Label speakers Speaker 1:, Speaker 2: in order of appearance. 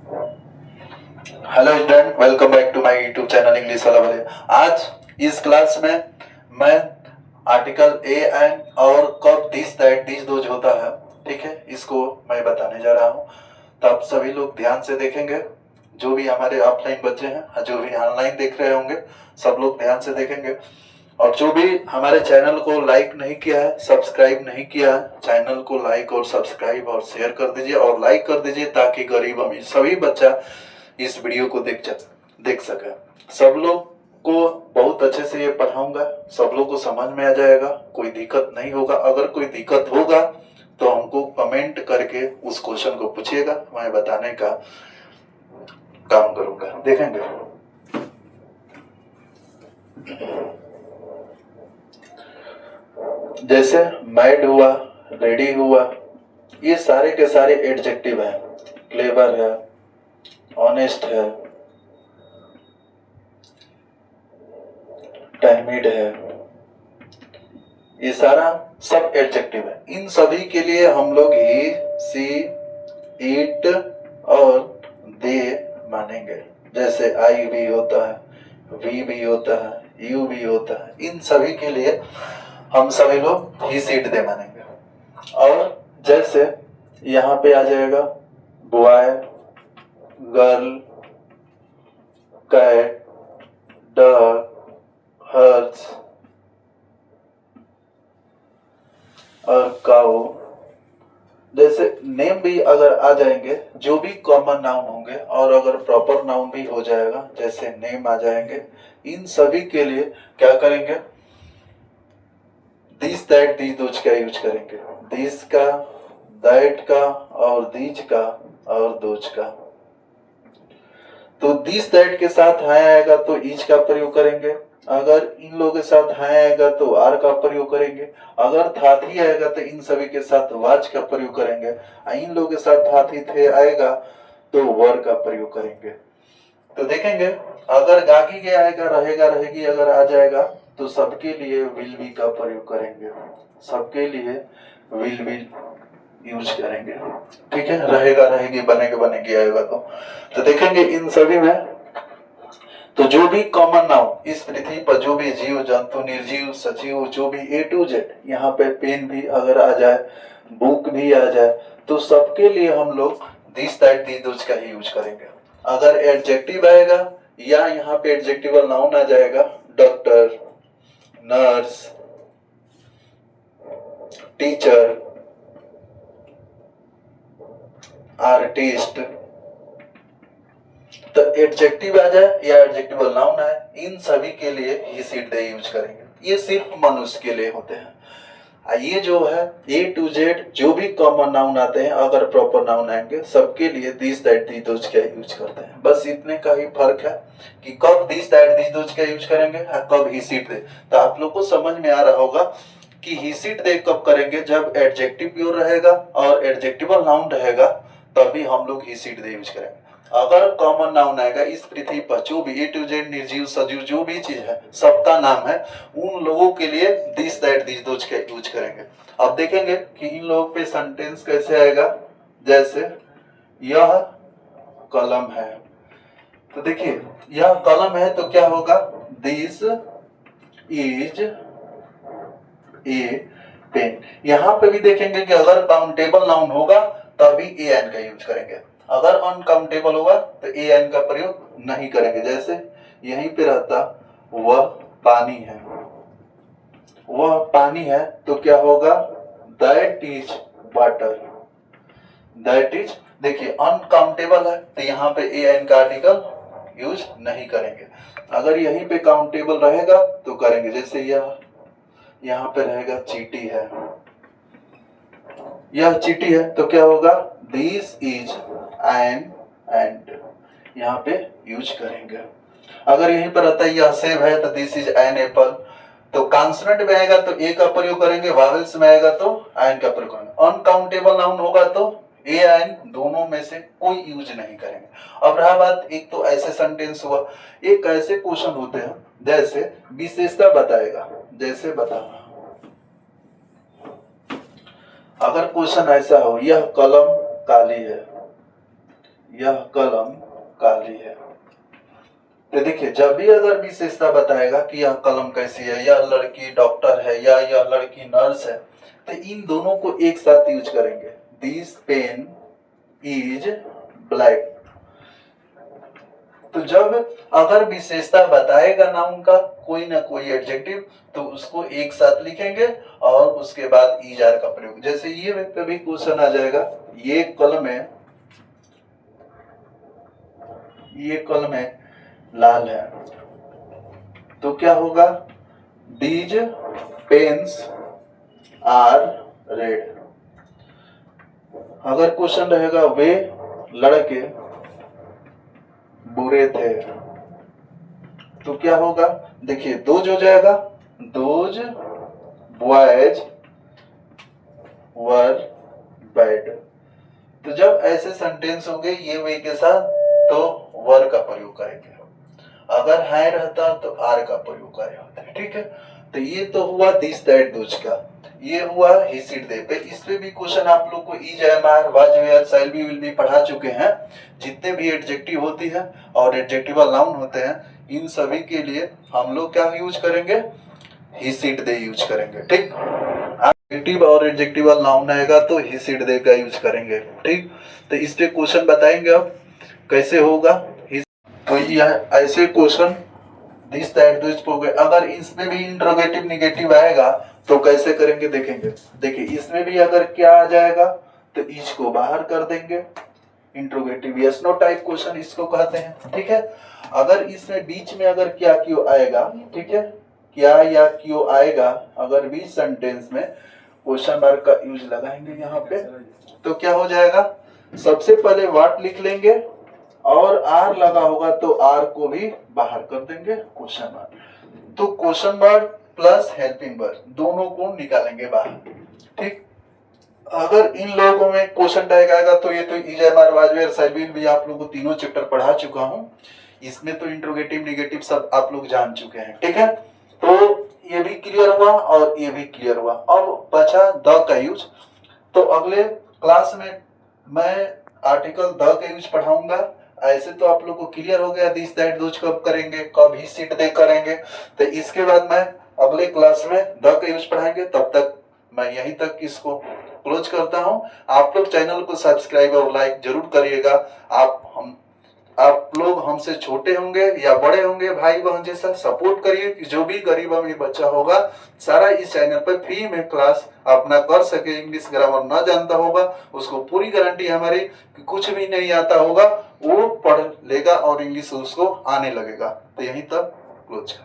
Speaker 1: Hello student, welcome back to my YouTube channel English वाला वाले। आज इस क्लास में मैं आर्टिकल ए एंड और कब दिस दैट दिस दोज होता है, ठीक है, इसको मैं बताने जा रहा हूँ। तो आप सभी लोग ध्यान से देखेंगे, जो भी हमारे ऑफलाइन बच्चे हैं, जो भी ऑनलाइन देख रहे होंगे, सब लोग ध्यान से देखेंगे। और जो भी हमारे चैनल को लाइक नहीं किया है, सब्सक्राइब नहीं किया है, चैनल को लाइक और सब्सक्राइब और शेयर कर दीजिए और लाइक कर दीजिए, ताकि गरीब अमीर सभी बच्चा इस वीडियो को देख सके। सब लोग को बहुत अच्छे से ये पढ़ाऊंगा, सब लोग को समझ में आ जाएगा, कोई दिक्कत नहीं होगा। अगर कोई दिक्कत होगा तो हमको कमेंट करके उस क्वेश्चन को पूछिएगा, मैं बताने का काम करूंगा। देखेंगे जैसे मैड हुआ, रेडी हुआ, ये सारे के सारे एडजेक्टिव हैं। क्लेवर है, ऑनेस्ट है, टाइमिड है, ये सारा सब एडजेक्टिव है। इन सभी के लिए हम लोग ही, सी, इट और दे मानेंगे। जैसे आई भी होता है, वी भी होता है, यू भी होता है, इन सभी के लिए हम सभी लोग ही, सीट दे मानेंगे। और जैसे यहाँ पे आ जाएगा boy, girl, cat, dog, horse और काऊ। जैसे नेम भी अगर आ जाएंगे, जो भी कॉमन नाउन होंगे, और अगर प्रॉपर नाउन भी हो जाएगा, जैसे नेम आ जाएंगे, इन सभी के लिए क्या करेंगे, दिस दैट दीज दोज का यूज करेंगे। दिस का, दैट का और दीज का और दोज का। तो दिस दैट के साथ है आएगा तो इज का प्रयोग करेंगे। अगर इन लोगों के साथ है आएगा तो आर का प्रयोग करेंगे। अगर था थी आएगा तो इन सभी के साथ वाज का प्रयोग करेंगे। इन लोगों के साथ था थी थे आएगा तो वर का प्रयोग करेंगे। तो देखेंगे, अगर गागी के आएगा, रहेगा, रहेगी अगर आ जाएगा तो सबके लिए विल बी का प्रयोग करेंगे। सबके लिए विल बी यूज करेंगे, ठीक है। रहेगा, रहेगी, बनेगा, बनेगी आएगा तो देखेंगे इन सभी में। तो जो भी कॉमन नाउन इस पृथ्वी पर, जो भी जीव जंतु, निर्जीव, सजीव, जो भी ए टू जेड, यहाँ पे पेन भी अगर आ जाए, बुक भी आ जाए, तो सबके लिए हम लोग दिस दैट दीज दोज का ही यूज करेंगे। अगर एडजेक्टिव आएगा या यहाँ पे एडजेक्टिवल नाउन आ जाएगा, डॉक्टर, नर्स, टीचर, आर्टिस्ट, तो एडजेक्टिव आ जाए या एडजेक्टिवल नाउन आए, इन सभी के लिए ही, सीट दे यूज करेंगे। ये सिर्फ मनुष्य के लिए होते हैं। ये जो है ए टू जेड, जो भी कॉमन नाउन आते हैं, अगर प्रॉपर नाउन आएंगे, सबके लिए दिस दैट दीज दोज का यूज करते हैं। बस इतने का ही फर्क है कि कब दिस दैट दीज दोज का यूज करेंगे और कब ही, सीट दे। तो आप लोग को समझ में आ रहा होगा कि ही, सीट दे कब करेंगे, जब एडजेक्टिव प्योर रहेगा और एडजेक्टिवल नाउन रहेगा, तभी हम लोग ही, सीट दे यूज करेंगे। अगर कॉमन नाउन आएगा इस पृथ्वी पर, जो भी ए टू जेड, निर्जीव, सजीव, जो भी चीज है, सबका नाम है, उन लोगों के लिए दिस दैट दीज दोज का यूज करेंगे। अब देखेंगे कि इन लोगों पे सेंटेंस कैसे आएगा। जैसे यह कलम है, तो देखिए यह कलम है तो क्या होगा, दिस इज ए पेन। यहां पे भी देखेंगे कि अगर काउंटेबल नाउन होगा तभी ए एन का यूज करेंगे, अगर अनकाउंटेबल होगा तो ए एन का प्रयोग नहीं करेंगे। जैसे यहीं पे रहता वह पानी है, वह पानी है तो क्या होगा, that is water. That is, देखिए अनकाउंटेबल है तो यहाँ पे ए एन का आर्टिकल यूज नहीं करेंगे। अगर यहीं पे काउंटेबल रहेगा तो करेंगे। जैसे यह यहाँ पे रहेगा चीटी है, यह चीटी है तो क्या होगा, दिस इज एन एंड, यहाँ पे यूज करेंगे। अगर यहीं पर रहता है यह सेब है तो दिस इज एन एप्पल, तो कॉन्सोनेंट में आएगा तो ए का प्रयोग करेंगे, वावेल्स में आएगा तो एन का प्रयोग करेंगे। अनकाउंटेबल नाउन होगा तो ए एन दोनों में से कोई यूज नहीं करेंगे। अब रहा बात, एक तो ऐसे सेंटेंस हुआ, एक ऐसे क्वेश्चन होते हैं जैसे विशेषता बताएगा। जैसे बता, अगर क्वेश्चन ऐसा हो, यह कलम काली है, यह कलम काली है। तो देखिए, जब भी अगर विशेषता बताएगा कि यह कलम कैसी है, यह लड़की डॉक्टर है या यह लड़की नर्स है, तो इन दोनों को एक साथ यूज करेंगे। This pen is black. तो जब अगर विशेषता बताएगा नाउन का कोई ना कोई एडजेक्टिव, तो उसको एक साथ लिखेंगे और उसके बाद इज आर का प्रयोग। जैसे ये पे भी क्वेश्चन आ जाएगा, ये कलम है लाल है, तो क्या होगा, दीज पेन्स आर रेड। अगर क्वेश्चन रहेगा वे लड़के बुरे थे, तो क्या होगा, देखिए दोज हो जाएगा, दोज बॉयज वर बैड। तो जब ऐसे सेंटेंस होंगे ये वे के साथ, तो वर का प्रयोग करेंगे। अगर है रहता तो आर का प्रयोग करेंगे। ठीक है, तो ये तो हुआ दिस दैट दोज का। ये हुआ ही सीट दे पे। इस पे भी क्वेश्चन आप लोग को is am are was were shall be will be पढ़ा चुके हैं। जितने भी एडजेक्टिव होती है और एडजेक्टिवल नाउन होते हैं, इन सभी के लिए हम लोग क्या यूज करेंगे, ही सीट दे यूज करेंगे। ठीक, एडजेक्टिव और एडजेक्टिवल नाउन आएगा तो ही सीट दे का यूज करेंगे। ठीक, तो इस पे क्वेश्चन बताएंगे अब कैसे होगा। तो यह ऐसे क्वेश्चन दिस दैट दोज हो गए। अगर इसमें भी इंट्रोगेटिव निगेटिव आएगा तो कैसे करेंगे देखेंगे। देखिए, इसमें भी अगर क्या आ जाएगा तो इज को बाहर कर देंगे। Interrogative yes no type question इसको कहते हैं। ठीक है, अगर इसमें बीच में अगर क्या क्यों आएगा, ठीक है, क्या या क्यों आएगा, अगर बीच सेंटेंस में क्वेश्चन मार्क का यूज लगाएंगे यहाँ पे, तो क्या हो जाएगा, सबसे पहले व्हाट लिख लेंगे और आर लगा होगा तो आर को भी बाहर कर देंगे, क्वेश्चन मार्क। तो question mark plus helping verb दोनों को निकालेंगे बाहर। ठीक, अगर इन लोगों में क्वेश्चन टैग आएगा तो ये तो is am are was were shall be भी आप लोगों को तीनों चैप्टर पढ़ा चुका हूं। इसमें तो इंट्रोगेटिव निगेटिव सब आप लोग जान चुके हैं। ठीक है, तो ये भी क्लियर हुआ और ये भी क्लियर हुआ। अब बचा द का यूज। तो अगले क्लास में मैं आर्टिकल द का यूज पढ़ाऊंगा। ऐसे तो आप लोग को क्लियर हो गया दिस दैट दोज कब करेंगे, कब ही सीट दे करेंगे। तो इसके बाद मैं अगले क्लास में द का यूज पढ़ाएंगे। तब तक मैं यहीं तक इसको क्लोज करता हूं। आप लोग चैनल को सब्सक्राइब और लाइक जरूर करिएगा। आप लोग हमसे छोटे होंगे या बड़े होंगे, भाई बहन जैसा सपोर्ट करिए कि जो भी गरीब अमीर बच्चा होगा सारा इस चैनल पर फ्री में क्लास अपना कर सके। इंग्लिश ग्रामर ना जानता होगा उसको पूरी गारंटी हमारी कि कुछ भी नहीं आता होगा वो पढ़ लेगा और इंग्लिश उसको आने लगेगा। तो यहीं तक क्लोज।